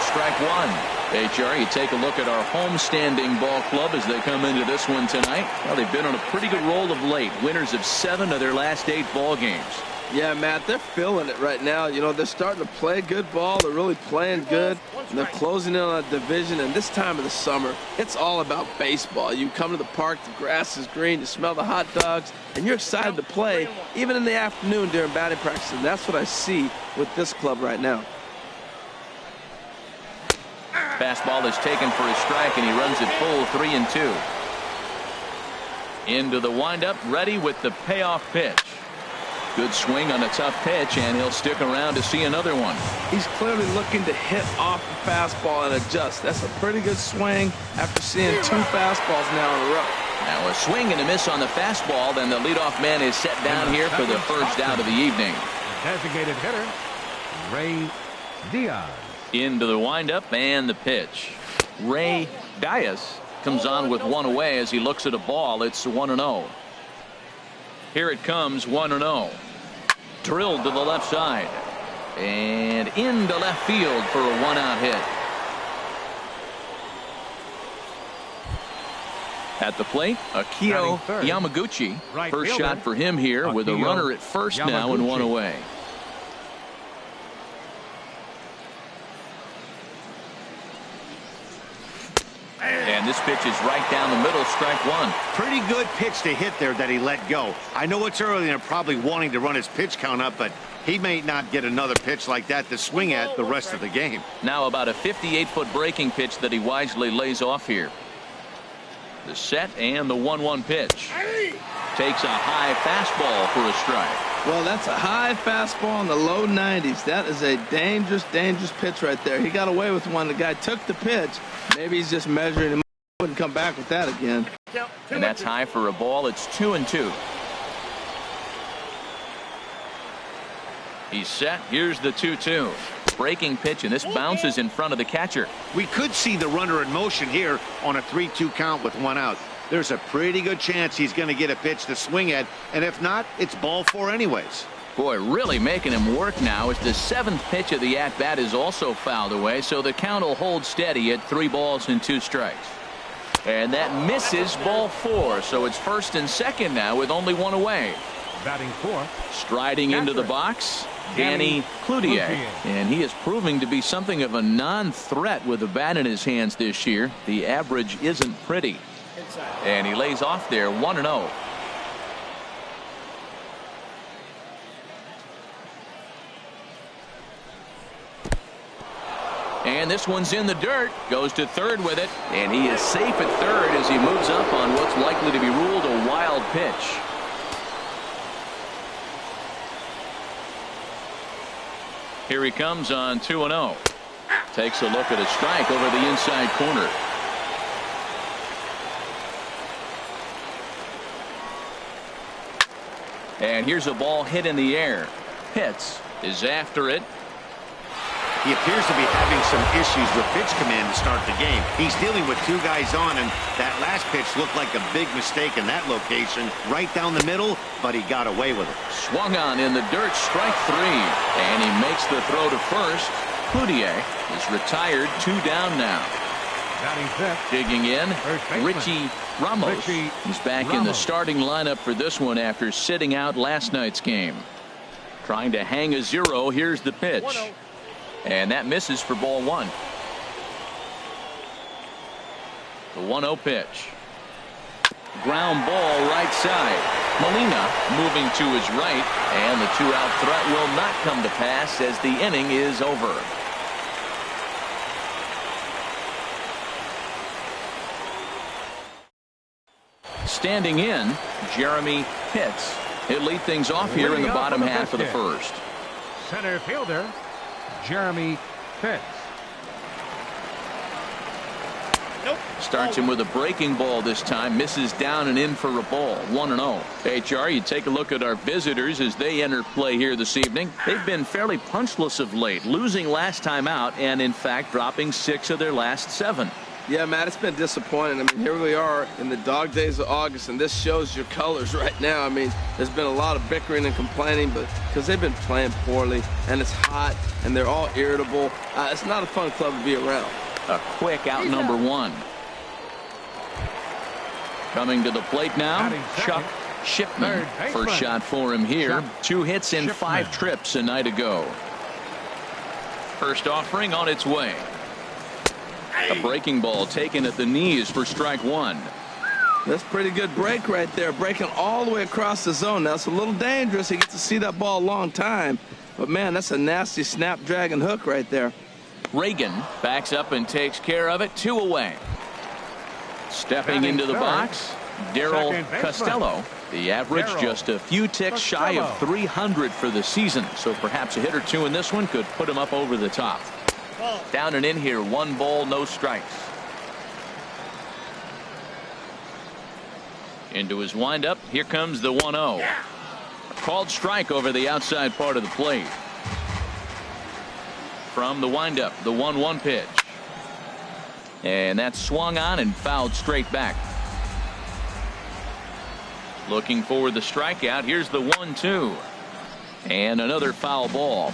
strike one. HR, you take a look at our homestanding ball club as they come into this one tonight. Well, they've been on a pretty good roll of late. Winners of 7 of their last 8 ball games. Yeah, Matt, they're feeling it right now. You know, they're starting to play good ball. They're really playing good. And they're closing in on a division. And this time of the summer, it's all about baseball. You come to the park, the grass is green, you smell the hot dogs, and you're excited to play, even in the afternoon during batting practice. And that's what I see with this club right now. Fastball is taken for a strike, and he runs it full 3-2. Into the windup, ready with the payoff pitch. Good swing on a tough pitch, and he'll stick around to see another one. He's clearly looking to hit off the fastball and adjust. That's a pretty good swing after seeing 2 fastballs now in a row. Now a swing and a miss on the fastball. Then the leadoff man is set down here for the first out of the evening. Designated hitter, Ray Diaz. Into the windup and the pitch. Ray Diaz comes on with 1 away as he looks at a ball. It's 1-0. Here it comes, 1-0. Drilled to the left side. And into left field for a 1-out hit. At the plate, Akio Yamaguchi. First shot for him here with a runner at first now and 1 away. And this pitch is right down the middle, strike 1. Pretty good pitch to hit there that he let go. I know it's early and they're probably wanting to run his pitch count up, but he may not get another pitch like that to swing at the rest of the game. Now about a 58-foot breaking pitch that he wisely lays off here. The set and the 1-1 pitch. Takes a high fastball for a strike. Well, that's a high fastball in the low 90s. That is a dangerous, dangerous pitch right there. He got away with one. The guy took the pitch. Maybe he's just measuring him. Wouldn't come back with that again. And that's high for a ball. It's 2-2. He's set. Here's the 2-2. Breaking pitch, and this bounces in front of the catcher. We could see the runner in motion here on a 3-2 count with 1 out. There's a pretty good chance he's going to get a pitch to swing at, and if not, it's ball 4 anyways. Boy, really making him work now as the 7th pitch of the at-bat is also fouled away, so the count will hold steady at 3 balls and 2 strikes. And that misses, ball 4, so it's first and second now with only 1 away. Batting 4. Striding into the box, Danny Cloutier. And he is proving to be something of a non-threat with a bat in his hands this year. The average isn't pretty. And he lays off there, 1-0. And this one's in the dirt. Goes to third with it. And he is safe at third as he moves up on what's likely to be ruled a wild pitch. Here he comes on 2-0. Takes a look at a strike over the inside corner. And here's a ball hit in the air. Pitts is after it. He appears to be having some issues with pitch command to start the game. He's dealing with 2 guys on, and that last pitch looked like a big mistake in that location. Right down the middle, but he got away with it. Swung on in the dirt, strike 3. And he makes the throw to first. Cloutier is retired, 2 down now. Digging in, Richie Ramos. He's back in the starting lineup for this one after sitting out last night's game. Trying to hang a 0. Here's the pitch. And that misses for ball 1. The 1-0 pitch. Ground ball right side. Molina moving to his right, and the 2-out threat will not come to pass as the inning is over. Standing in, Jeremy Pitts. He'll lead things off here in the bottom half of the first. Center fielder, Jeremy Pitts. Starts him with a breaking ball this time. Misses down and in for a ball. 1-0. HR, you take a look at our visitors as they enter play here this evening. They've been fairly punchless of late, losing last time out and in fact dropping 6 of their last 7. Yeah, Matt, it's been disappointing. I mean, here we are in the dog days of August, and this shows your colors right now. I mean, there's been a lot of bickering and complaining, but because they've been playing poorly, and it's hot, and they're all irritable. It's not a fun club to be around. A quick out number one. Coming to the plate now, Chuck Shipman. First shot for him here. 2 hits in 5 trips a night ago. First offering on its way. A breaking ball taken at the knees for strike 1. That's pretty good break right there, breaking all the way across the zone. Now, it's a little dangerous. He gets to see that ball a long time. But, man, that's a nasty snapdragon hook right there. Reagan backs up and takes care of it. 2 away. Stepping into the box, Darryl Costello. The average just a few ticks shy of 300 for the season. So perhaps a hit or 2 in this one could put him up over the top. Down and in here, 1 ball, no strikes. Into his windup. Here comes the 1-0. Called strike over the outside part of the plate. From the windup, the 1-1 pitch. And that's swung on and fouled straight back. Looking for the strikeout. Here's the 1-2. And another foul ball.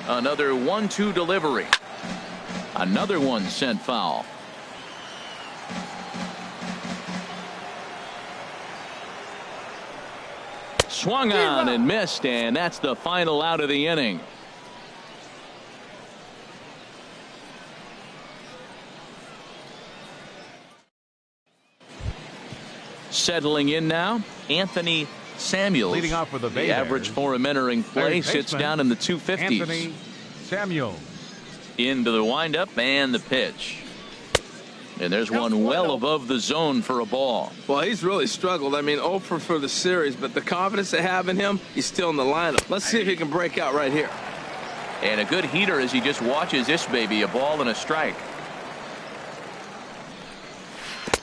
Another 1-2 delivery. Another one sent foul. Swung on and missed, and that's the final out of the inning. Settling in now, Anthony Samuels. Leading off for the The average for him entering play sits down in the 250s. Anthony Samuels. Into the windup and the pitch. And there's one well above the zone for a ball. Well, he's really struggled. I mean, 0 for the series, but the confidence they have in him, he's still in the lineup. Let's see if he can break out right here. And a good heater as he just watches this baby, a ball and a strike.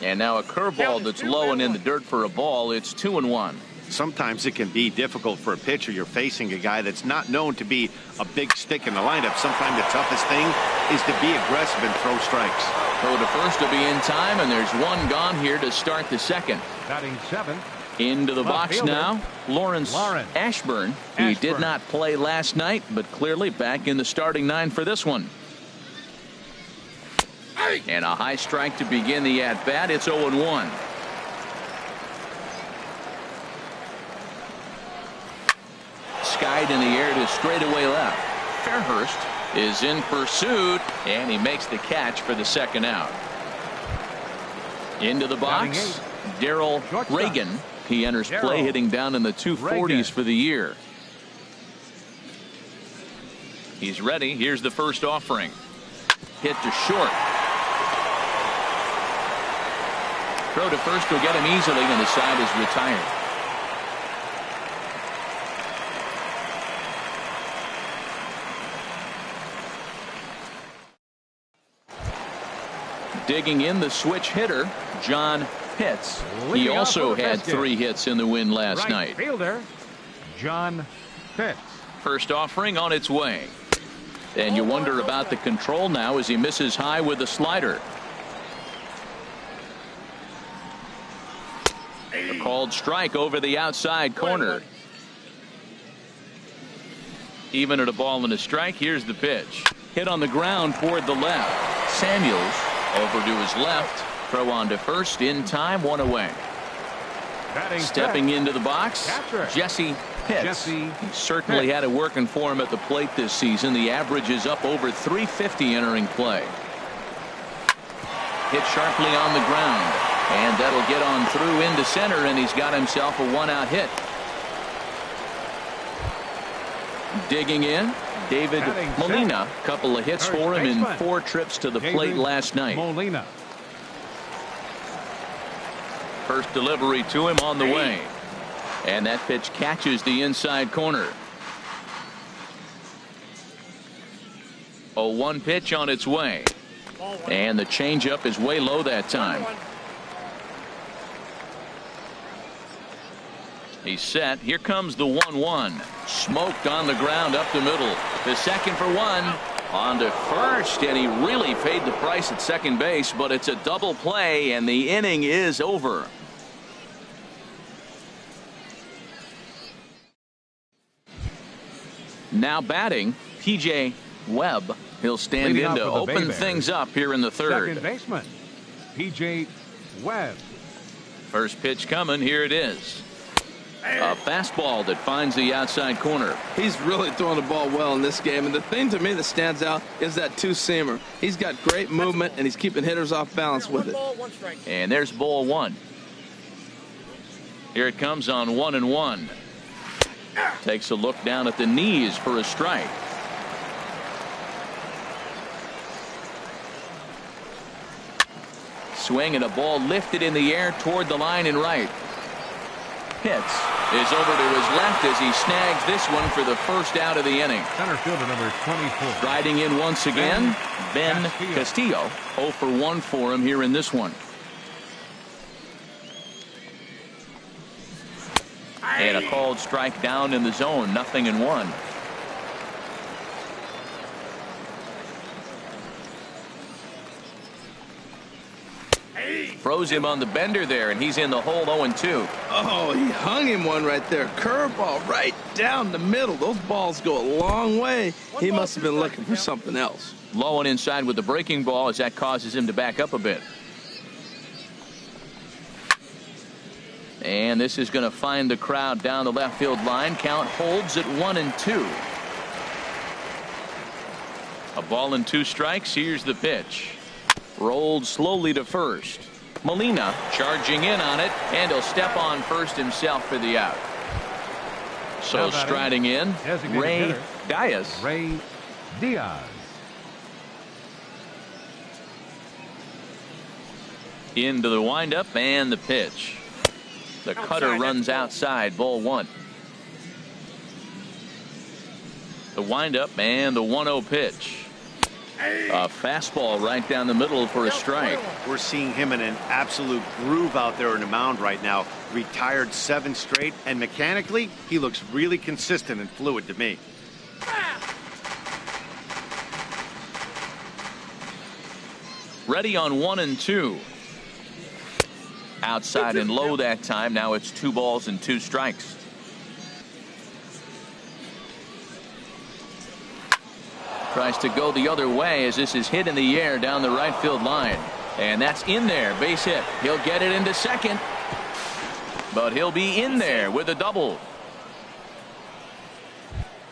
And now a curveball that's low and in the dirt for a ball. It's 2-1. Sometimes it can be difficult for a pitcher. You're facing a guy that's not known to be a big stick in the lineup. Sometimes the toughest thing is to be aggressive and throw strikes. Throw to first to be in time, and there's one gone here to start the second. Batting 7th. Into the box fielder, now, Lawrence Ashburn. He did not play last night, but clearly back in the starting 9 for this one. And a high strike to begin the at-bat. It's 0-1. Skied in the air to straightaway left. Fairhurst is in pursuit, and he makes the catch for the second out. Into the box, Darryl Reagan. He enters play hitting down in the 240s for the year. He's ready. Here's the first offering. Hit to short. Throw to first will get him easily, and the side is retired. Digging in, the switch hitter, John Pitts. He also had 3 hits in the win last night. Fielder John Pitts. First offering on its way. And you wonder about the control now as he misses high with the slider. A called strike over the outside corner. Even at a ball and a strike. Here's the pitch. Hit on the ground toward the left. Samuels over to his left. Throw on to first in time. 1 away. Stepping into the box, Jesse Pitts. He certainly had it working for him at the plate this season. The average is up over 350 entering play. Hit sharply on the ground, and that'll get on through into center, and he's got himself a 1-out hit. Digging in, David Molina. Couple of hits for him in 4 trips to the plate last night. First delivery to him on the way, and that pitch catches the inside corner. 0-1 pitch on its way, and the changeup is way low that time. He's set. Here comes the 1-1. Smoked on the ground up the middle. The second for 1. On to first, and he really paid the price at second base, but it's a double play, and the inning is over. Now batting, P.J. Webb. He'll stand in to open things up here in the third. Second baseman, P.J. Webb. First pitch coming. Here it is. A fastball that finds the outside corner. He's really throwing the ball well in this game, and the thing to me that stands out is that two-seamer. He's got great movement, and he's keeping hitters off balance with it. And there's ball one. Here it comes on 1-1. Takes a look down at the knees for a strike. Swing and a ball lifted in the air toward the line and right. Hits is over to his left as he snags this one for the first out of the inning. Center fielder number 24. Riding in once again, Ben Castillo. 0 for 1 for him here in this one. And a called strike down in the zone. 0-1. Froze him on the bender there, and he's in the hole. 0-2. Oh, he hung him one right there. Curveball right down the middle. Those balls go a long way. He must have been looking for something else. Low and inside with the breaking ball as that causes him to back up a bit. And this is going to find the crowd down the left field line. Count holds at 1-2. A ball and 2 strikes. Here's the pitch. Rolled slowly to first. Molina charging in on it, and he'll step on first himself for the out. So striding in, Ray Diaz. Ray Diaz. Into the windup and the pitch. The cutter runs outside. Ball 1. The windup and the 1-0 pitch. A fastball right down the middle for a strike. We're seeing him in an absolute groove out there in the mound right now. Retired 7 straight, and mechanically, he looks really consistent and fluid to me. Ready on 1-2. Outside and low that time. Now it's 2 balls and 2 strikes. Tries to go the other way as this is hit in the air down the right field line. And that's in there. Base hit. He'll get it into second. But he'll be in there with a double.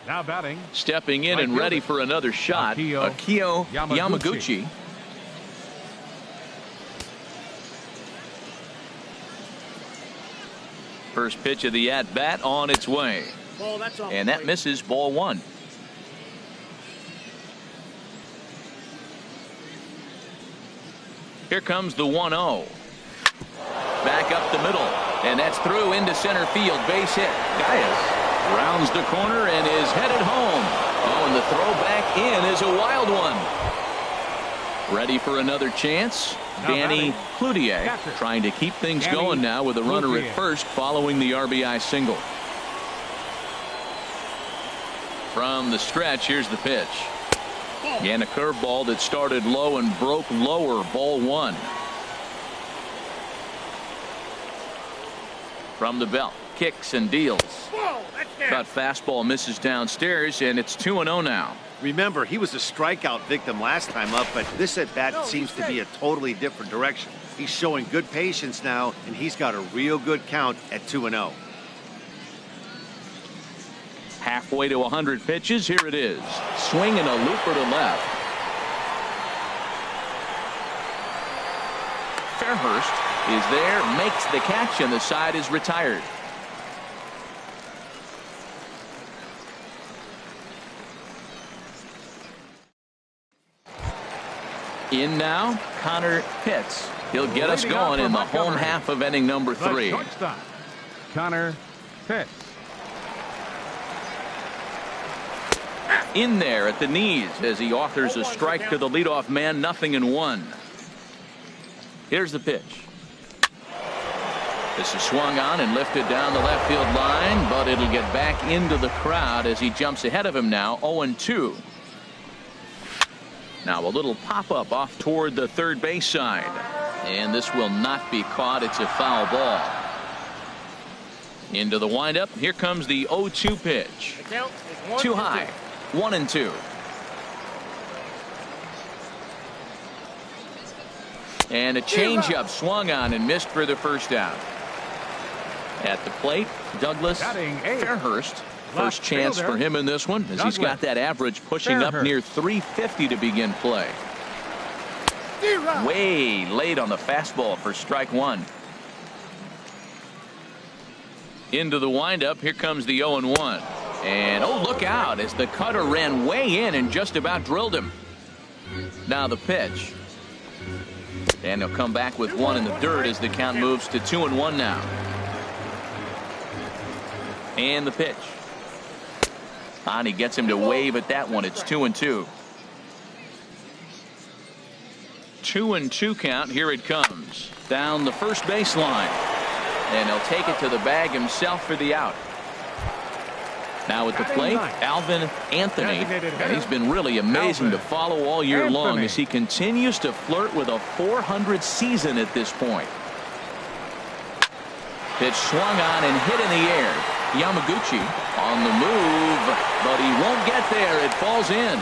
Now batting. Stepping in and ready for another shot. Akio Yamaguchi. First pitch of the at-bat on its way. And that misses. Ball 1. Here comes the 1-0. Back up the middle. And that's through into center field. Base hit. Diaz rounds the corner and is headed home. Oh, and the throw back in is a wild one. Ready for another chance. Danny Cloutier trying to keep things going now with a runner at first following the RBI single. From the stretch, here's the pitch. And a curveball that started low and broke lower. Ball 1. From the belt. Kicks and deals. Cut fastball misses downstairs, and it's 2-0 now. Remember, he was a strikeout victim last time up, but this at-bat seems to be a totally different direction. He's showing good patience now, and he's got a real good count at 2-0. Halfway to 100 pitches. Here it is. Swing and a looper to left. Fairhurst is there, makes the catch, and the side is retired. In now, Connor Pitts. He'll get us going in the home half of inning number 3. Connor Pitts. In there at the knees as he offers a strike to the leadoff man. 0-1. Here's the pitch. This is swung on and lifted down the left field line, but it'll get back into the crowd as he jumps ahead of him now. 0-2. Now a little pop-up off toward the third base side. And this will not be caught. It's a foul ball. Into the windup. Here comes the 0-2 pitch. Too high. 1-2. And a changeup swung on and missed for the first out. At the plate, Douglas Fairhurst. First chance for him in this one, as he's got that average pushing up near 350 to begin play. Way late on the fastball for strike one. Into the windup. Here comes the 0-1. And oh, look out as the cutter ran way in and just about drilled him. Now the pitch. And he'll come back with one in the dirt as the count moves to 2-1 now. And the pitch. And he gets him to wave at that one. It's 2-2. 2-2 count. Here it comes. Down the first baseline. And he'll take it to the bag himself for the out. Now at the plate, Alvin Anthony. And he's been really amazing to follow all year long as he continues to flirt with a .400 season at this point. Pitch swung on and hit in the air. Yamaguchi on the move, but he won't get there. It falls in.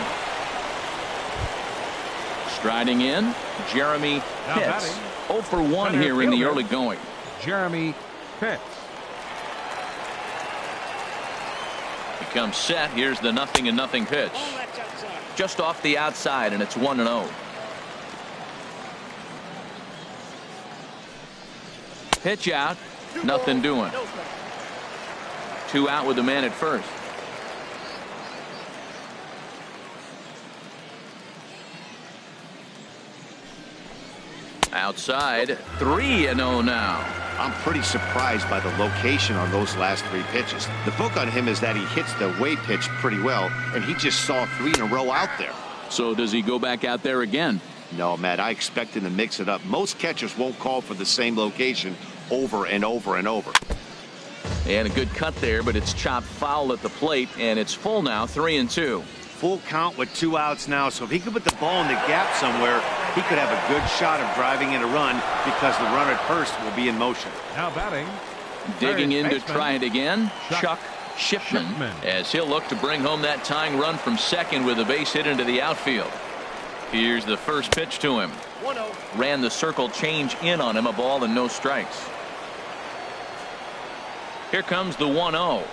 Striding in, Jeremy Pitts. 0 for 1 here in the early going. Jeremy Pitts. He comes set. Here's the 0-0 pitch. Just off the outside, and it's 1-0. Pitch out. Nothing doing. 2 out with the man at first. Outside, 3-0 now. I'm pretty surprised by the location on those last 3 pitches. The book on him is that he hits the way pitch pretty well, and he just saw 3 in a row out there. So does he go back out there again? No, Matt, I expect him to mix it up. Most catchers won't call for the same location over and over and over. And a good cut there, but it's chopped foul at the plate, and it's full now, 3-2. Full count with 2 outs now, so if he could put the ball in the gap somewhere, he could have a good shot of driving in a run because the runner at first will be in motion. Now batting. Digging in to try it again, Chuck Shipman, as he'll look to bring home that tying run from second with a base hit into the outfield. Here's the first pitch to him. 1-0. Ran the circle change in on him, a ball and no strikes. Here comes the 1-0.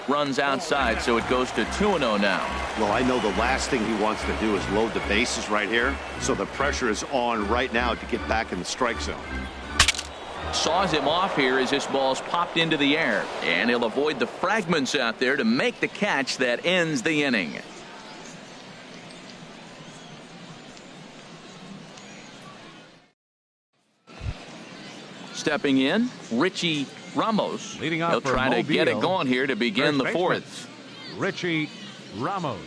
Runs outside, so it goes to 2-0 now. Well, I know the last thing he wants to do is load the bases right here, so the pressure is on right now to get back in the strike zone. Saws him off here as this ball's popped into the air, and he'll avoid the fragments out there to make the catch that ends the inning. Stepping in, Richie Ramos. Leading off He'll for try to get it Mobile. going here to begin the fourth. Richie Ramos.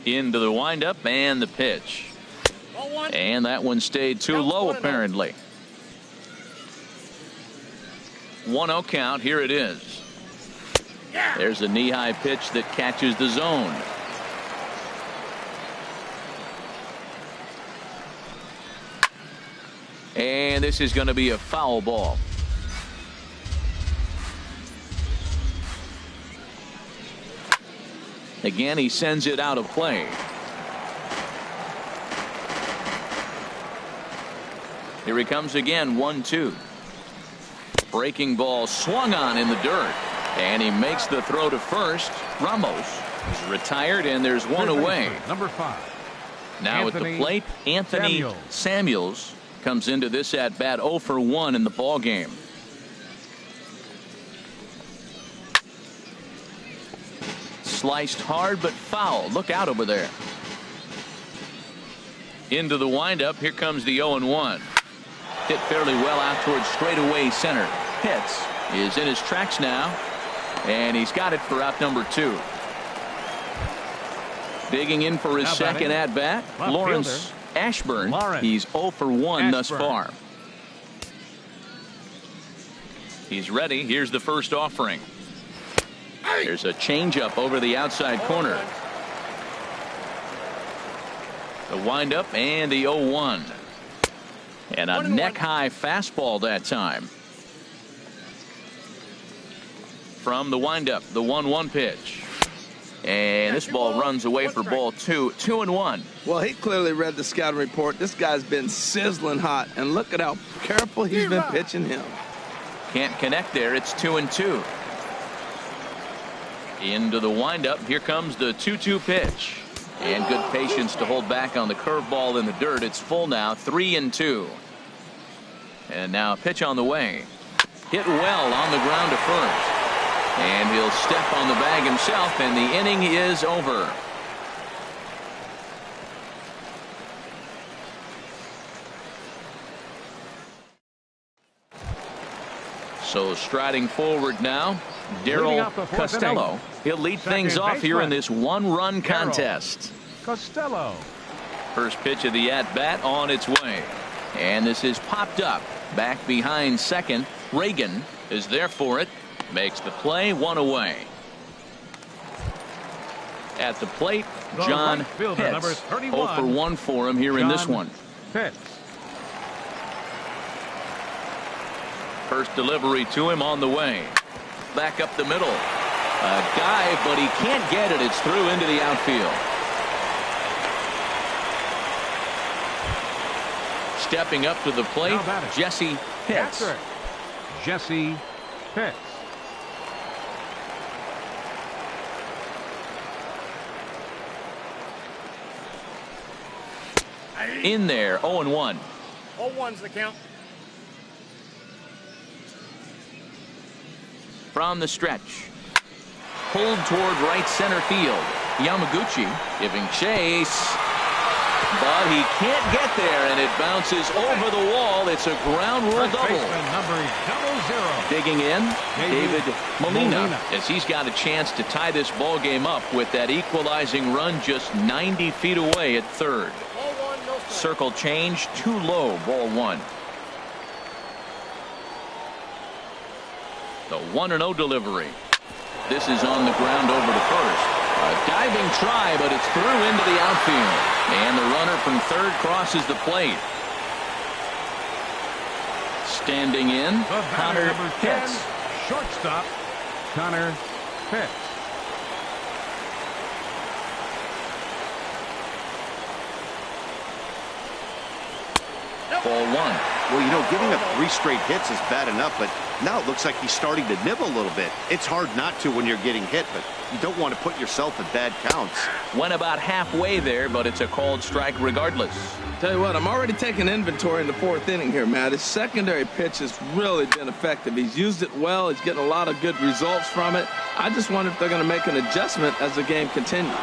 Into the windup and the pitch. And that one stayed too low apparently. 1-0 count. Here it is. There's a knee-high pitch that catches the zone. And this is going to be a foul ball. Again, he sends it out of play. Here he comes again, 1-2. Breaking ball swung on in the dirt. And he makes the throw to first. Ramos is retired, and there's one away. Number 5. Now Anthony at the plate, Anthony Samuels comes into this at bat 0 for 1 in the ball game. Sliced hard but foul. Look out over there. Into the windup. Here comes the 0-1. Hit fairly well out towards straightaway center. Pitts is in his tracks now, and he's got it for out number 2. Digging in for his second at bat, Lawrence Ashburn. He's 0 for 1 thus far. He's ready. Here's the first offering. There's a changeup over the outside corner. The windup and the 0-1. And a neck-high fastball that time. From the windup, the 1-1 pitch. And this ball runs away for ball 2. 2-1. Well, he clearly read the scouting report. This guy's been sizzling hot, and look at how careful he's been pitching him. Can't connect there. It's 2-2. Into the windup. Here comes the 2-2 pitch. And good patience to hold back on the curveball in the dirt. It's full now. 3-2. And now a pitch on the way. Hit well on the ground to first. And he'll step on the bag himself, and the inning is over. So striding forward now, Darryl Costello. He'll lead things off here in this one-run contest. Costello. First pitch of the at-bat on its way. And this is popped up. Back behind second. Reagan is there for it. Makes the play, 1 away. At the plate, John Pitts. 0 for 1 for him here in this one. Pitts. First delivery to him on the way. Back up the middle. A dive, but he can't get it. It's through into the outfield. Stepping up to the plate, Jesse Pitts. Jesse Pitts. In there, 0-1. 0-1's the count. From the stretch. Pulled toward right center field. Yamaguchi giving chase. But he can't get there, and it bounces over the wall. It's a ground rule double. Number 00. Digging in, David Molina, as he's got a chance to tie this ball game up with that equalizing run just 90 feet away at third. Circle change, too low, ball 1. The 1-0 delivery. This is on the ground over to first. A diving try, but it's through into the outfield. And the runner from third crosses the plate. Standing in, Connor Pitts. Shortstop, Connor Pitts. Ball 1. Well, you know, giving up 3 straight hits is bad enough, but now it looks like he's starting to nibble a little bit. It's hard not to when you're getting hit, but you don't want to put yourself in bad counts. Went about halfway there, but it's a called strike regardless. Tell you what, I'm already taking inventory in the 4th inning here, Matt. His secondary pitch has really been effective. He's used it well. He's getting a lot of good results from it. I just wonder if they're going to make an adjustment as the game continues.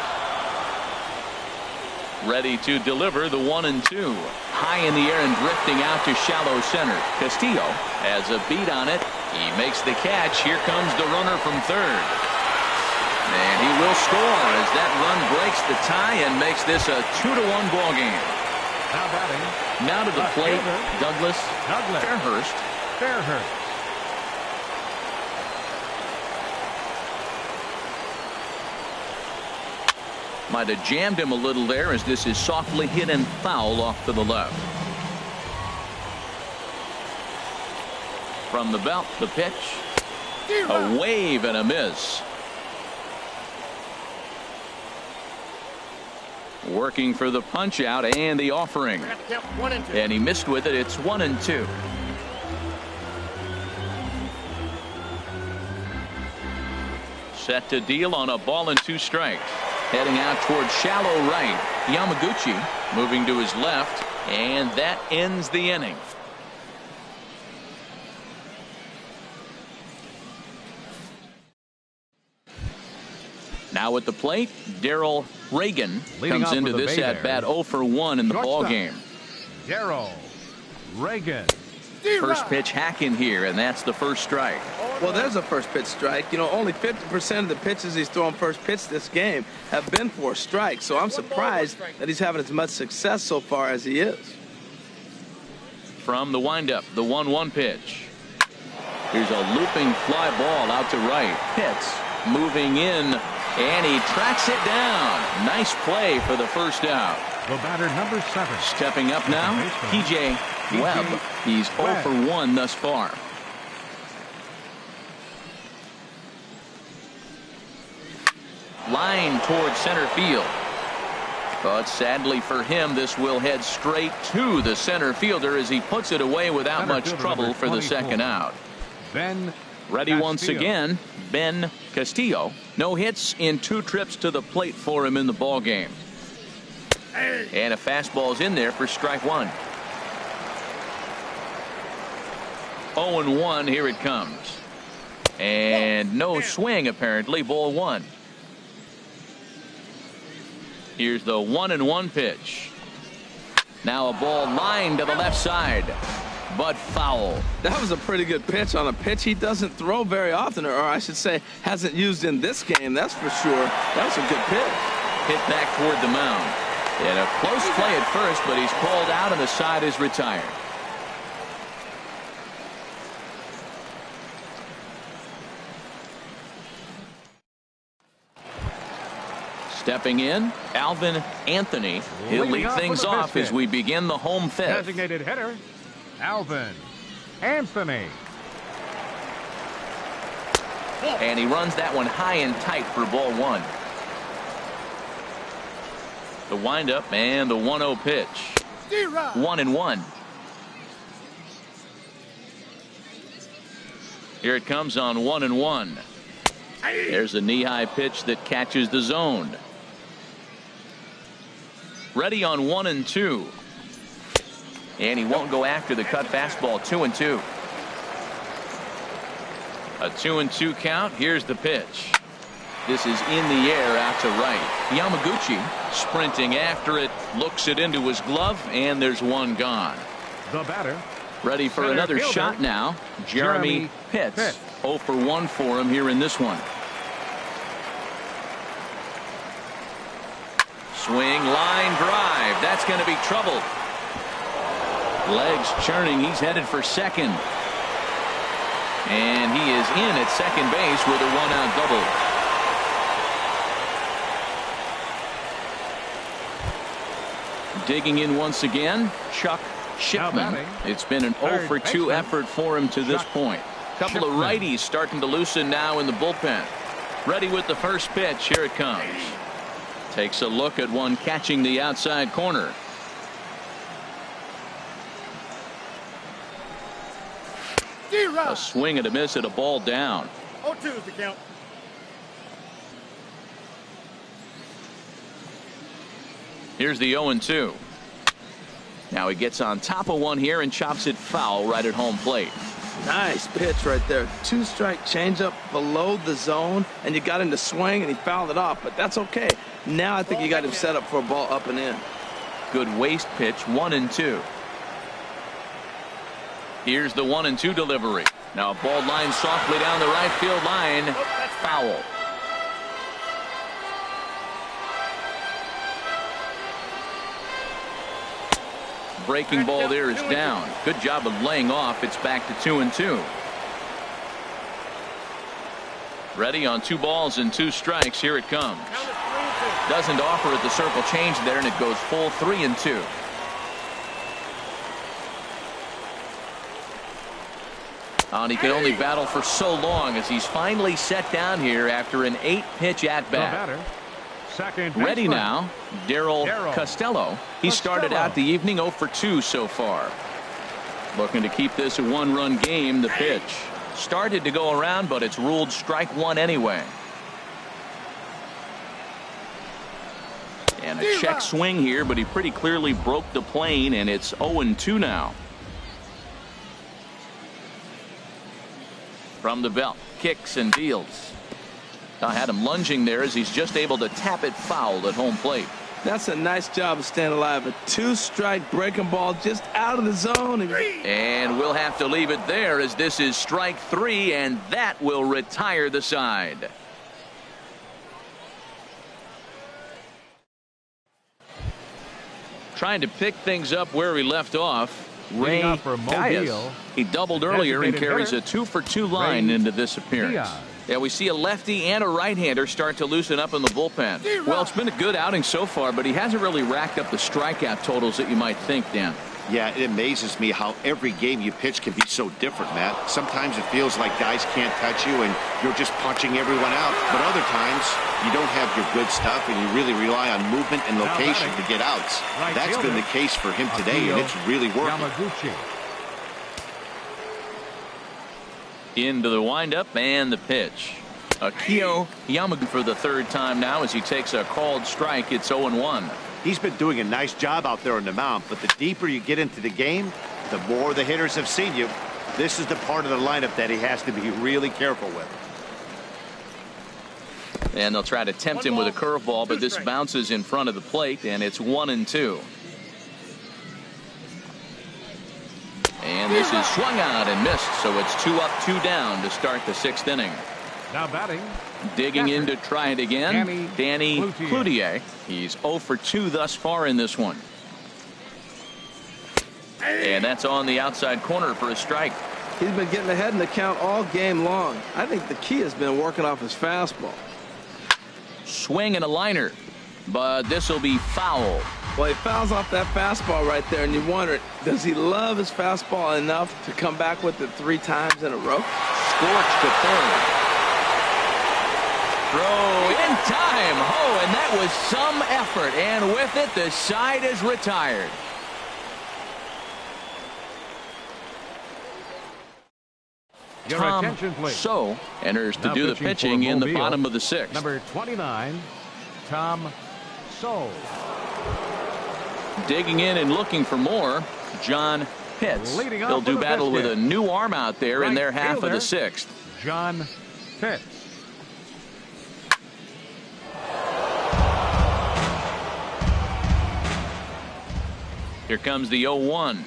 Ready to deliver the 1-2. High in the air and drifting out to shallow center. Castillo has a beat on it. He makes the catch. Here comes the runner from third. And he will score as that run breaks the tie and makes this a 2-1 ball game. Now batting. Now to the plate, Douglas Fairhurst. Fairhurst. Might have jammed him a little there as this is softly hit and foul off to the left. From the belt, the pitch. A wave and a miss. Working for the punch out and the offering. And he missed with it. It's 1-2. Set to deal on a ball and 2 strikes. Heading out towards shallow right. Yamaguchi moving to his left, and that ends the inning. Now at the plate, Darryl Reagan comes into this at bat 0 for 1 in the ball game. Darryl Reagan. First pitch hacking here, and that's the first strike. Well, there's a first pitch strike. You know, only 50% of the pitches he's thrown first pitch this game have been for a strike. So I'm surprised that he's having as much success so far as he is. From the windup, the 1-1 pitch. Here's a looping fly ball out to right. Pitts moving in And he tracks it down. Nice play for the first out. The batter, number 7. Stepping up now, P.J. Webb. He's 0 for 1 thus far. Line towards center field. But sadly for him, this will head straight to the center fielder as he puts it away without much trouble for the second out. Ben Ready Castillo. once again, Ben Castillo. No hits in 2 trips to the plate for him in the ball game. And a fastball's in there for strike 1. 0-1, here it comes. And no swing apparently, ball 1. Here's the 1-1 pitch. Now a ball lined to the left side, but foul. That was a pretty good pitch on a pitch he doesn't throw very often, or I should say hasn't used in this game, that's for sure. That was a good pitch. Hit back toward the mound. And a close play at first, but he's called out and the side is retired. Stepping in, Alvin Anthony. He'll lead things off as we begin the home fifth. Designated hitter, Alvin Anthony. And he runs that one high and tight for ball 1. The windup and the 1-0 pitch. 1-1. Here it comes on 1-1. There's a knee-high pitch that catches the zone. Ready on 1-2. And he won't go after the cut fastball. 2-2. A 2-2 count. Here's the pitch. This is in the air out to right. Yamaguchi sprinting after it, looks it into his glove, and there's one gone. The batter. Ready for another shot now. Jeremy Pitts. 0 for 1 for him here in this one. Swing, line drive. That's going to be trouble. Legs churning. He's headed for second. And he is in at second base with a 1-out double. Digging in once again, Chuck Shipman. It's been an 0 for 2 effort for him to this point. Couple of righties starting to loosen now in the bullpen. Ready with the first pitch. Here it comes. Takes a look at one catching the outside corner. A swing and a miss at a ball down. 0-2 is the count. Here's the 0-2. Now he gets on top of one here and chops it foul right at home plate. Nice pitch right there. 2-strike changeup below the zone, and you got him to swing, and he fouled it off, but that's okay. Now I think you got him set up for a ball up and in. Good waist pitch, 1-2. Here's the 1-2 delivery. Now a ball lined softly down the right field line. Foul. Breaking ball there is down. Good job of laying off. It's back to 2-2. Ready on 2 balls and 2 strikes. Here it comes. Doesn't offer at the circle change there, and it goes full 3-2. And he can only battle for so long as he's finally set down here after an 8-pitch at-bat. Ready now, Darryl Costello. He started out the evening 0 for 2 so far. Looking to keep this a 1-run game. The pitch started to go around, but it's ruled strike 1 anyway. And a check swing here, but he pretty clearly broke the plane, and it's 0-2 now. From the belt, kicks and deals. I had him lunging there as he's just able to tap it foul at home plate. That's a nice job of staying alive. A 2-strike breaking ball just out of the zone. And we'll have to leave it there as this is strike 3, and that will retire the side. Trying to pick things up where he left off. Ray Diaz. He doubled earlier and carries a 2 for 2 line into this appearance. Yeah, we see a lefty and a right-hander start to loosen up in the bullpen. Well, it's been a good outing so far, but he hasn't really racked up the strikeout totals that you might think, Dan. Yeah, it amazes me how every game you pitch can be so different, Matt. Sometimes it feels like guys can't touch you and you're just punching everyone out. But other times, you don't have your good stuff and you really rely on movement and location to get outs. That's been the case for him today, and it's really working. Into the windup and the pitch. Akio Yamaguchi for the third time now as he takes a called strike. It's 0-1. He's been doing a nice job out there on the mound, but the deeper you get into the game, the more the hitters have seen you. This is the part of the lineup that he has to be really careful with. And they'll try to tempt him with a curveball, but this bounces in front of the plate, and it's 1-2. And this is swung out and missed, so it's 2 up, 2 down to start the 6th inning. Now batting. Digging in to try it again, Danny Cloutier. He's 0 for 2 thus far in this one. And that's on the outside corner for a strike. He's been getting ahead in the count all game long. I think the key has been working off his fastball. Swing and a liner, but this will be foul. Well, he fouls off that fastball right there, and you wonder, does he love his fastball enough to come back with it 3 times in a row? Scorched to third. Throw in time. Oh, and that was some effort. And with it, the side is retired. Your Tom attention, please. So enters to Now do the pitching in the Mobile, bottom of the 6th. Number 29, Tom So. Digging in and looking for more, John Pitts. He'll do battle with a new arm out there in their half of the 6th. John Pitts. Here comes the 0-1.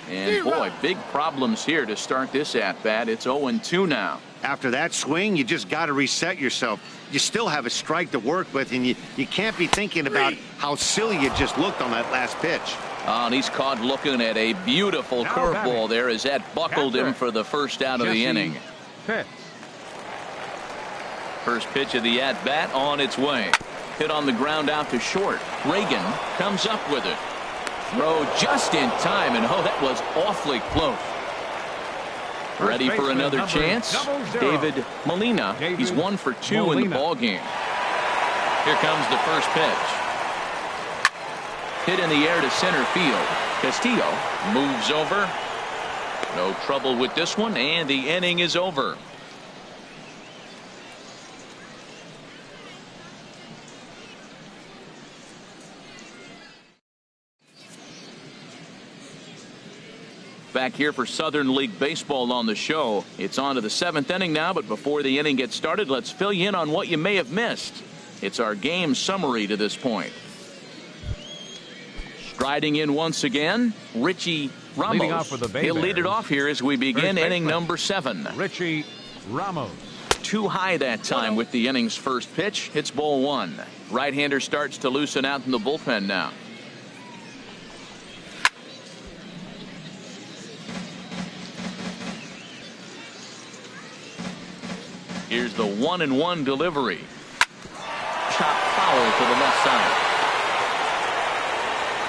And boy, big problems here to start this at-bat. It's 0-2 now. After that swing, you just got to reset yourself. You still have a strike to work with, and you can't be thinking about how silly you just looked on that last pitch. Oh, and he's caught looking at a beautiful curveball there as that buckled him for the first out of the inning. Pitts. First pitch of the at-bat on its way. Hit on the ground out to short. Reagan comes up with it. Throw just in time, and oh, that was awfully close. Ready for another chance? David Molina. He's 1 for 2 in the ball game. Here comes the first pitch. Hit in the air to center field. Castillo moves over. No trouble with this one, and the inning is over. Back here for Southern League Baseball on the show. It's on to the 7th inning now, but before the inning gets started, let's fill you in on what you may have missed. It's our game summary to this point. Striding in once again, Richie Ramos. He'll lead it off here as we begin inning number 7. Richie Ramos. Too high that time with the inning's first pitch. Hits ball 1. Right-hander starts to loosen out in the bullpen now. Here's the 1-1 delivery. Chop foul to the left side.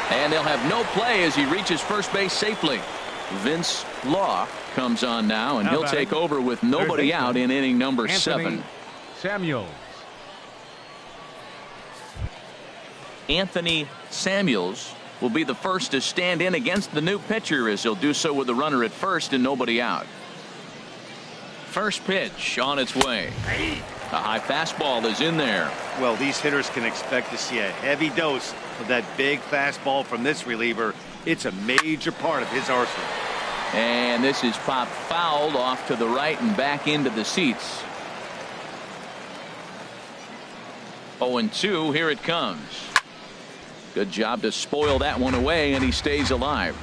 And they'll have no play as he reaches first base safely. Vince Law comes on now, and he'll take over with nobody out in inning number 7. Samuels. Anthony Samuels will be the first to stand in against the new pitcher as he'll do so with the runner at first and nobody out. First pitch on its way. A high fastball is in there. Well, these hitters can expect to see a heavy dose of that big fastball from this reliever. It's a major part of his arsenal. And this is popped fouled off to the right and back into the seats. 0-2, here it comes. Good job to spoil that one away, and he stays alive.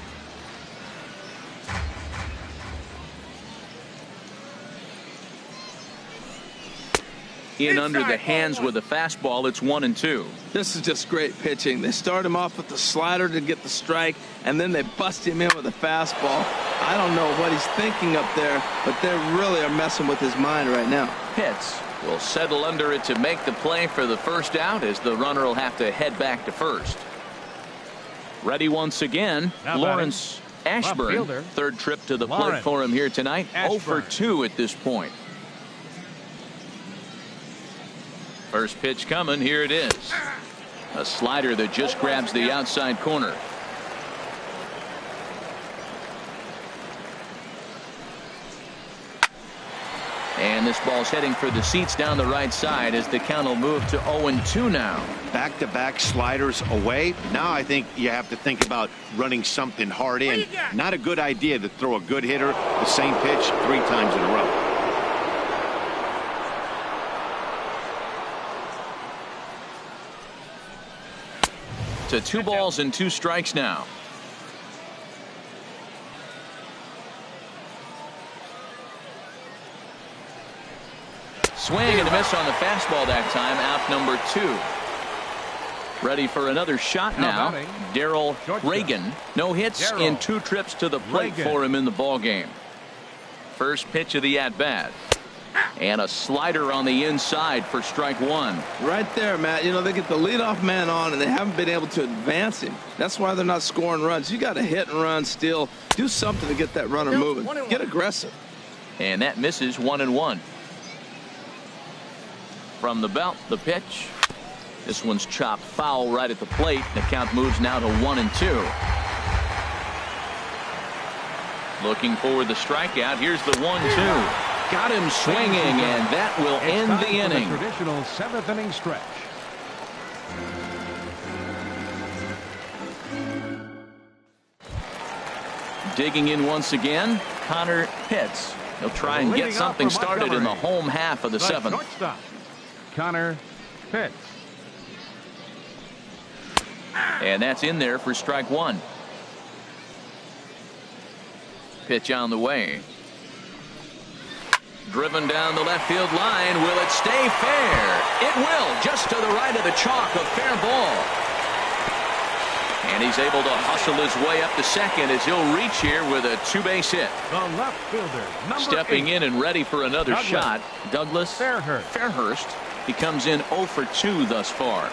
in under the hands with a fastball. It's 1-2. This is just great pitching. They start him off with the slider to get the strike, and then they bust him in with a fastball. I don't know what he's thinking up there, but they really are messing with his mind right now. Pitts will settle under it to make the play for the first out, as the runner will have to head back to first. Ready once again, Lawrence Ashburn. Third trip to the plate for him here tonight. 0 for 2 at this point. First pitch coming. Here it is. A slider that just grabs the outside corner. And this ball's heading for the seats down the right side, as the count will move to 0-2 now. Back-to-back sliders away. Now I think you have to think about running something hard in. Not a good idea to throw a good hitter the same pitch 3 times in a row. To 2 balls and 2 strikes now. Swing and a miss on the fastball that time. Out number 2. Ready for another shot now. Darrell Reagan. No hits in 2 trips to the plate for him in the ball game. First pitch of the at-bat. And a slider on the inside for strike 1. Right there, Matt. You know, they get the leadoff man on, and they haven't been able to advance him. That's why they're not scoring runs. You got to hit and run, steal. Do something to get that runner moving. Get aggressive. And that misses. 1-1. From the belt, the pitch. This one's chopped foul right at the plate. The count moves now to 1-2. Looking for the strikeout. Here's the 1-2. Got him swinging, and that will end the inning. Traditional 7th inning stretch. Digging in once again, Connor Pitts. He'll try and get something started in the home half of the 7th. Connor Pitts. And that's in there for strike 1. Pitch on the way. Driven down the left field line. Will it stay fair? It will, just to the right of the chalk. A fair ball. And he's able to hustle his way up to second, as he'll reach here with a 2-base hit. The left fielder, number Stepping 8. in and ready for another shot, Douglas Fairhurst. He comes in 0 for 2 thus far.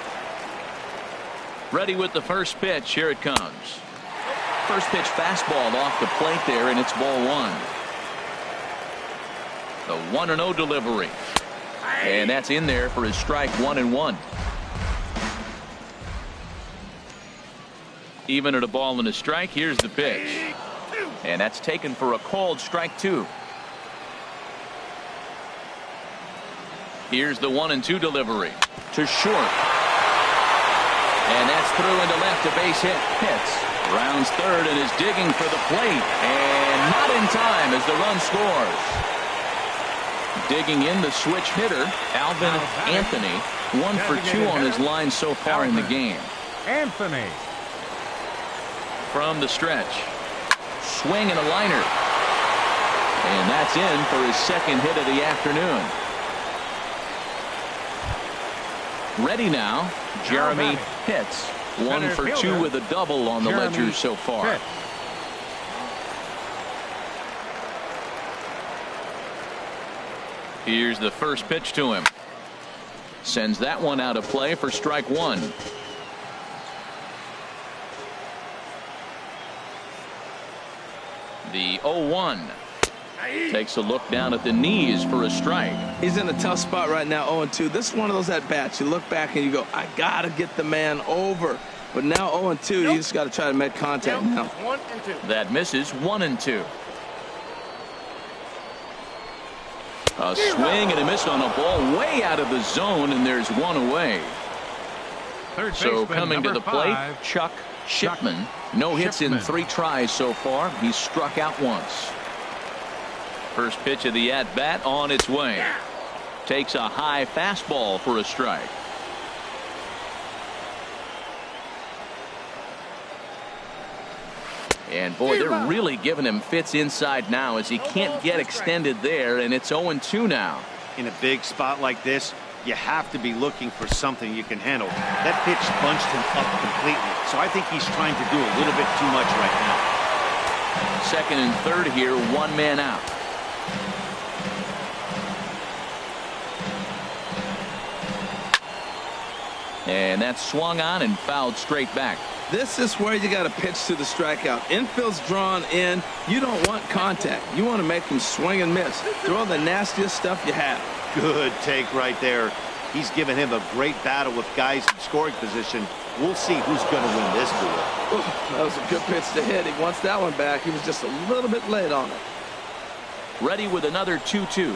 Ready with the first pitch. Here it comes. First pitch fastball off the plate there, and it's ball 1. The 1-0 delivery. And that's in there for his strike 1-1. Even at a ball and a strike. Here's the pitch. And that's taken for a called strike 2. Here's the 1-2 delivery to short. And that's through into left, a base hit. Pitts rounds third and is digging for the plate. And not in time as the run scores. Digging in the switch hitter, Alvin Anthony. 1 for 2 on his line so far in the game. Anthony. From the stretch. Swing and a liner. And that's in for his second hit of the afternoon. Ready now, Jeremy Pitts. 1 for 2 with a double on the ledger so far. Here's the first pitch to him. Sends that one out of play for strike 1. The 0-1. Takes a look down at the knees for a strike. He's in a tough spot right now, 0-2. This is one of those at-bats. You look back and you go, I got to get the man over. But now 0-2, you just got to try to make contact now. 1 and 2. That misses. 1-2. A swing and a miss on a ball way out of the zone, and there's one away. So coming to the plate, Chuck Shipman. No hits in 3 tries so far. He's struck out once. First pitch of the at-bat on its way. Takes a high fastball for a strike. And boy, they're really giving him fits inside now, as he can't get extended there, and it's 0-2 now. In a big spot like this, you have to be looking for something you can handle. That pitch bunched him up completely, so I think he's trying to do a little bit too much right now. Second and third here, one man out. And that's swung on and fouled straight back. This is where you got to pitch to the strikeout. Infield's drawn in. You don't want contact. You want to make him swing and miss. Throw the nastiest stuff you have. Good take right there. He's given him a great battle with guys in scoring position. We'll see who's going to win this duel. That was a good pitch to hit. He wants that one back. He was just a little bit late on it. Ready with another 2-2.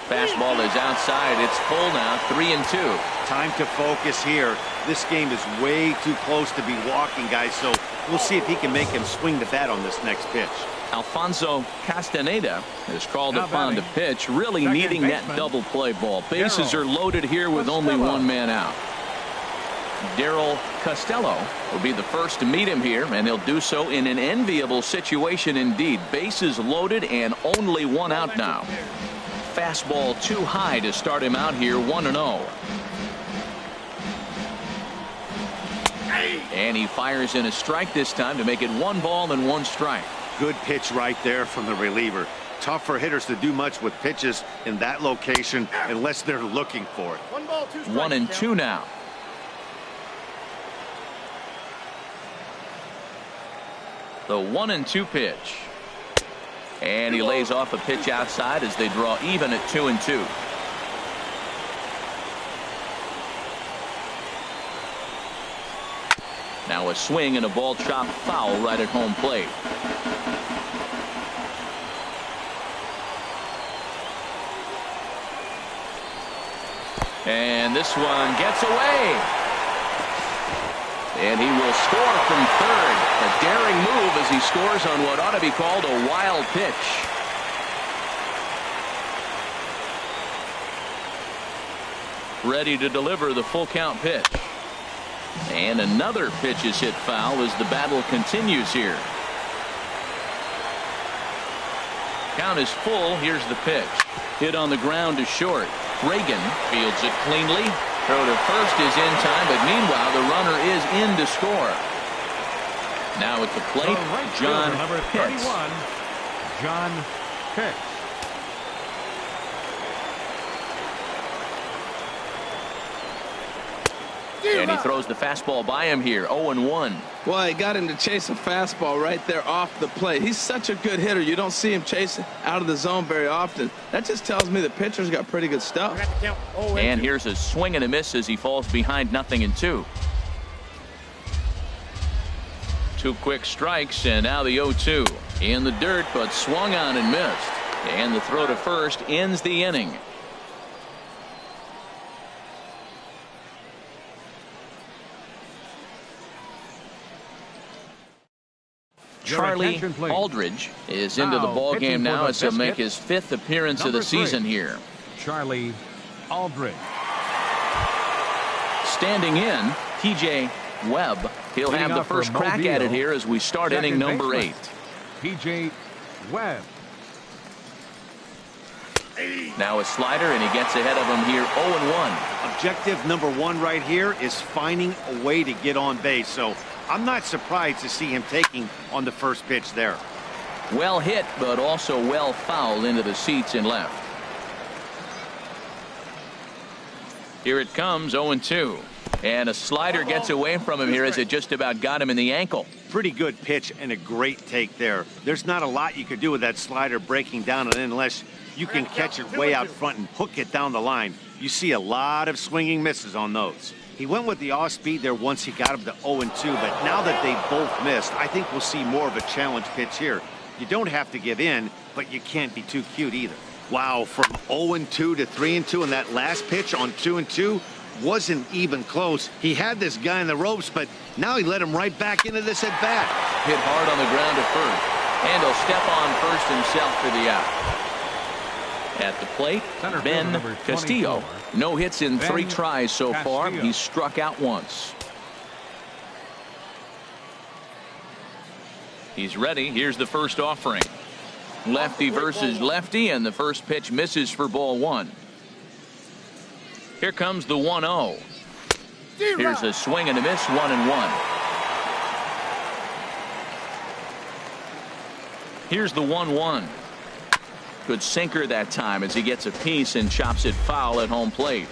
Fastball is outside. It's full now, 3-2. Time to focus here. This game is way too close to be walking, guys, so we'll see if he can make him swing the bat on this next pitch. Alfonso Castaneda is called upon to pitch, really needing that double play ball. Bases are loaded here with only one man out. Darryl Costello will be the first to meet him here, and he'll do so in an enviable situation indeed. Bases loaded and only one out now. Fastball too high to start him out here, 1-0. And he fires in a strike this time to make it 1 ball and 1 strike. Good pitch right there from the reliever. Tough for hitters to do much with pitches in that location unless they're looking for it. 1 ball, 2 strikes. 1-2 now. The 1-2 pitch. And he lays off a pitch outside as they draw even at 2-2. Now a swing and a ball chopped foul right at home plate. And this one gets away. And he will score from third. A daring move as he scores on what ought to be called a wild pitch. Ready to deliver the full count pitch. And another pitch is hit foul as the battle continues here. Count is full. Here's the pitch. Hit on the ground to short. Reagan fields it cleanly. Throw to first is in time, but meanwhile the runner is in to score. Now at the plate, John number 31, John Pitts. And he throws the fastball by him here, 0-1. Well, he got him to chase a fastball right there off the plate. He's such a good hitter. You don't see him chasing out of the zone very often. That just tells me the pitcher's got pretty good stuff. And here's a swing and a miss as he falls behind 0-2. 2 quick strikes, and now the 0-2. In the dirt, but swung on and missed. And the throw to first ends the inning. Charlie Aldridge is into the ball game now as he'll make his 5th appearance of the season here. Charlie Aldridge. Standing in, T.J. Webb. He'll have the first crack at it here as we start inning number 8. T.J. Webb. Now a slider, and he gets ahead of him here, 0-1. Objective number 1 right here is finding a way to get on base. So I'm not surprised to see him taking on the first pitch there. Well hit, but also well fouled into the seats in left. Here it comes, 0-2. And a slider gets away from him here as it just about got him in the ankle. Pretty good pitch and a great take there. There's not a lot you could do with that slider breaking down and in unless you can catch it way out front and hook it down the line. You see a lot of swinging misses on those. He went with the off speed there once he got him to 0-2, but now that they both missed, I think we'll see more of a challenge pitch here. You don't have to give in, but you can't be too cute either. Wow, from 0-2 to 3-2 in that last pitch on 2-2 wasn't even close. He had this guy in the ropes, but now he let him right back into this at bat. Hit hard on the ground at first, and he'll step on first himself for the out. At the plate, Ben Castillo. No hits in 3 tries so far. He's struck out once. He's ready. Here's the first offering. Lefty versus lefty, and the first pitch misses for ball 1. Here comes the 1-0. Here's a swing and a miss, 1-1. Here's the 1-1. Good sinker that time as he gets a piece and chops it foul at home plate.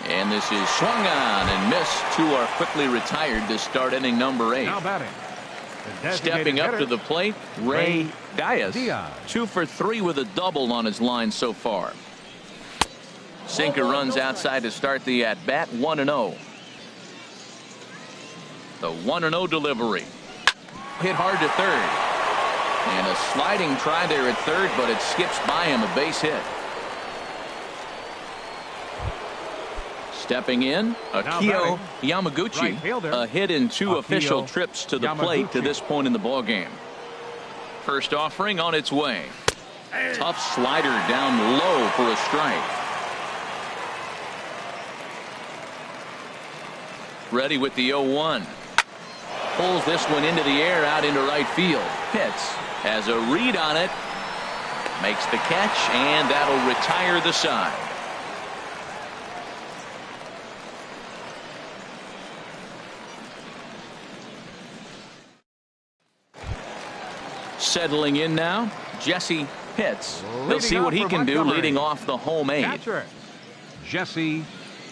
And this is swung on and missed. Two are quickly retired to start inning number 8. Now batting. Stepping up to the plate, Ray Diaz. 2 for 3 with a double on his line so far. Sinker runs outside to start the at-bat, 1-0. The 1-0 delivery. Hit hard to third. And a sliding try there at third, but it skips by him, a base hit. Stepping in, Akio Yamaguchi, a hit in 2 official trips to the plate to this point in the ballgame. First offering on its way. Tough slider down low for a strike. Ready with the 0-1. Pulls this one into the air out into right field. Pitts has a read on it. Makes the catch, and that'll retire the side. Settling in now, Jesse Pitts. Let's see what he can do leading off the home 8. Catcher, Jesse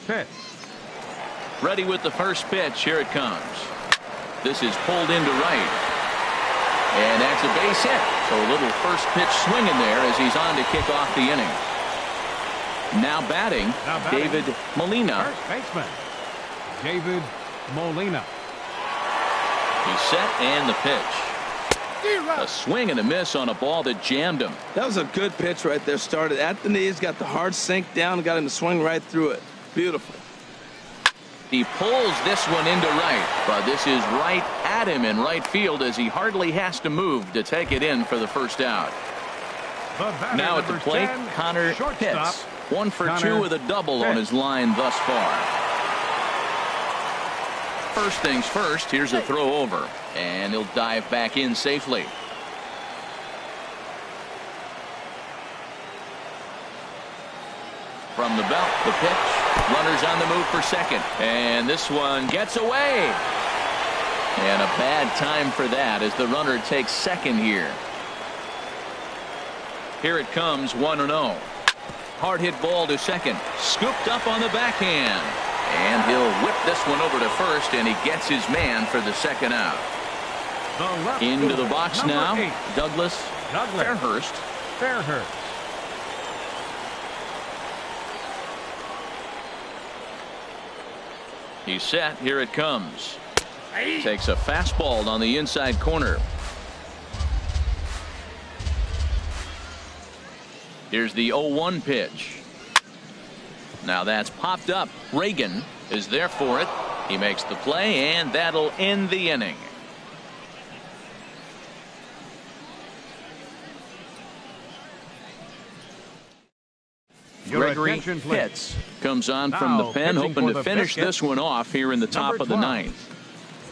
Pitts. Ready with the first pitch. Here it comes. This is pulled into right. And that's a base hit. So a little first pitch swinging there as he's on to kick off the inning. Now batting, David Molina. First baseman, David Molina. He's set and the pitch. A swing and a miss on a ball that jammed him. That was a good pitch right there. Started at the knees, got the hard sink down, got him to swing right through it. Beautiful. He pulls this one into right, but this is right at him in right field as he hardly has to move to take it in for the first out. Now at the plate, Connor Pitts. 1 for 2 with a double on his line thus far. First things first, here's a throw over, and he'll dive back in safely. From the belt, the pitch. Runners on the move for second, and this one gets away. And a bad time for that as the runner takes second here. Here it comes, 1-0. Hard hit ball to second, scooped up on the backhand. And he'll whip this one over to first, and he gets his man for the second out. Into the box now, 8. Douglas Fairhurst. He's set. Here it comes. Takes a fastball on the inside corner. Here's the 0-1 pitch. Now that's popped up. Reagan is there for it. He makes the play, and that'll end the inning. Gregory Pitts comes on from the pen, hoping to finish this one off here in the top of the 9th.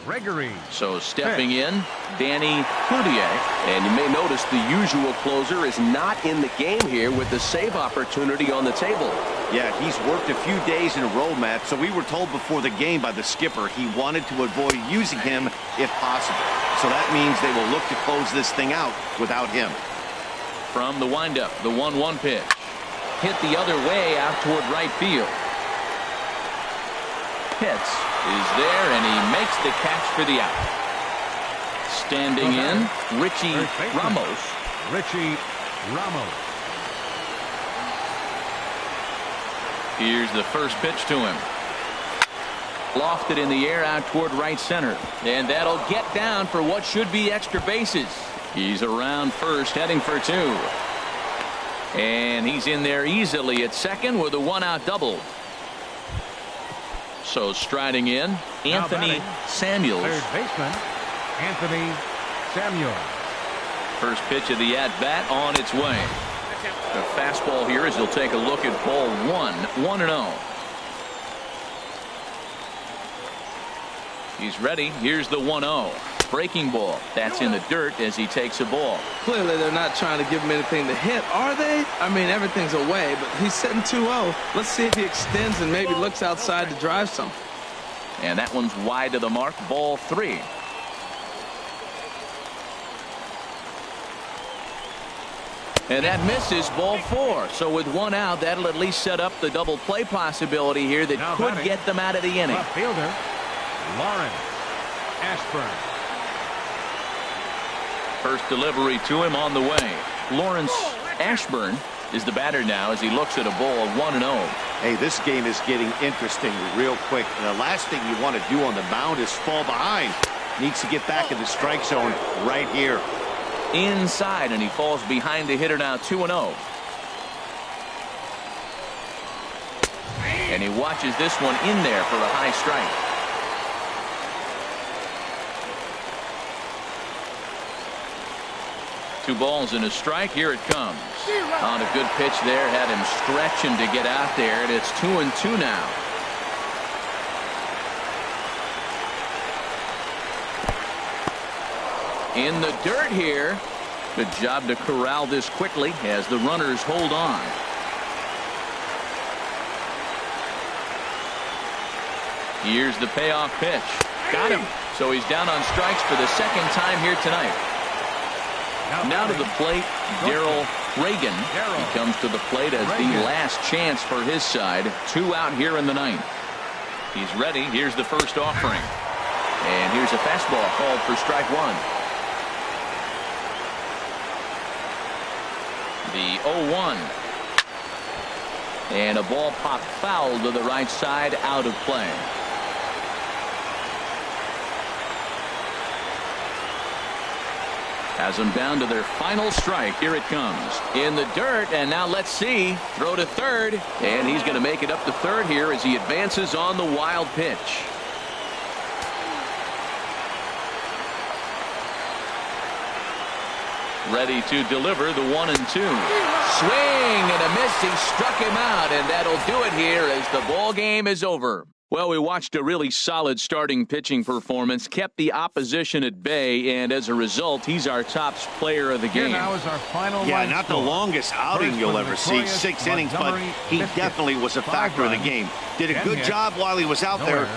Gregory. So stepping in, Danny Cloutier. And you may notice the usual closer is not in the game here with the save opportunity on the table. Yeah, he's worked a few days in a row, Matt, so we were told before the game by the skipper he wanted to avoid using him if possible. So that means they will look to close this thing out without him. From the windup, the 1-1 pitch. Hit the other way out toward right field. Pitts is there, and he makes the catch for the out. Standing in, Richie Ramos. Here's the first pitch to him. Lofted in the air out toward right center. And that'll get down for what should be extra bases. He's around first, heading for 2. And he's in there easily at second with a 1-out double. So striding in, Anthony Samuels. Third baseman, Anthony Samuels. First pitch of the at-bat on its way. The fastball here as he'll take a look at ball 1, 1-0. He's ready. Here's the 1-0. Breaking ball. That's in the dirt as he takes a ball. Clearly, they're not trying to give him anything to hit, are they? I mean, everything's away, but he's sitting 2-0. Let's see if he extends and maybe looks outside to drive something. And that one's wide to the mark. Ball 3. And that misses. Ball 4. So with 1 out, that'll at least set up the double play possibility here that now could get them out of the inning. Left fielder, Lawrence Ashburn. First delivery to him on the way. Lawrence Ashburn is the batter now as he looks at a ball 1-0. Hey, this game is getting interesting real quick. And the last thing you want to do on the mound is fall behind. Needs to get back in the strike zone right here. Inside, and he falls behind the hitter now 2-0. And he watches this one in there for a high strike. Two balls and a strike. Here it comes. On a good pitch there. Had him stretching to get out there, and it's 2-2 now. In the dirt here. Good job to corral this quickly as the runners hold on. Here's the payoff pitch. Got him. So he's down on strikes for the second time here tonight. Now to the plate, Darrell Reagan. He comes to the plate as the last chance for his side. 2 out here in the 9th. He's ready. Here's the first offering. And here's a fastball called for strike 1. The 0-1. And a ball popped foul to the right side, out of play. Has them down to their final strike. Here it comes. In the dirt, and now let's see. Throw to third, and he's going to make it up to third here as he advances on the wild pitch. Ready to deliver the 1-2. Swing and a miss. He struck him out, and that'll do it here as the ball game is over. Well, we watched a really solid starting pitching performance, kept the opposition at bay, and as a result, he's our top player of the game. Here now is our final not the longest outing you'll ever see, 6 innings, but he definitely was a factor in the game. Did a good job while he was out there.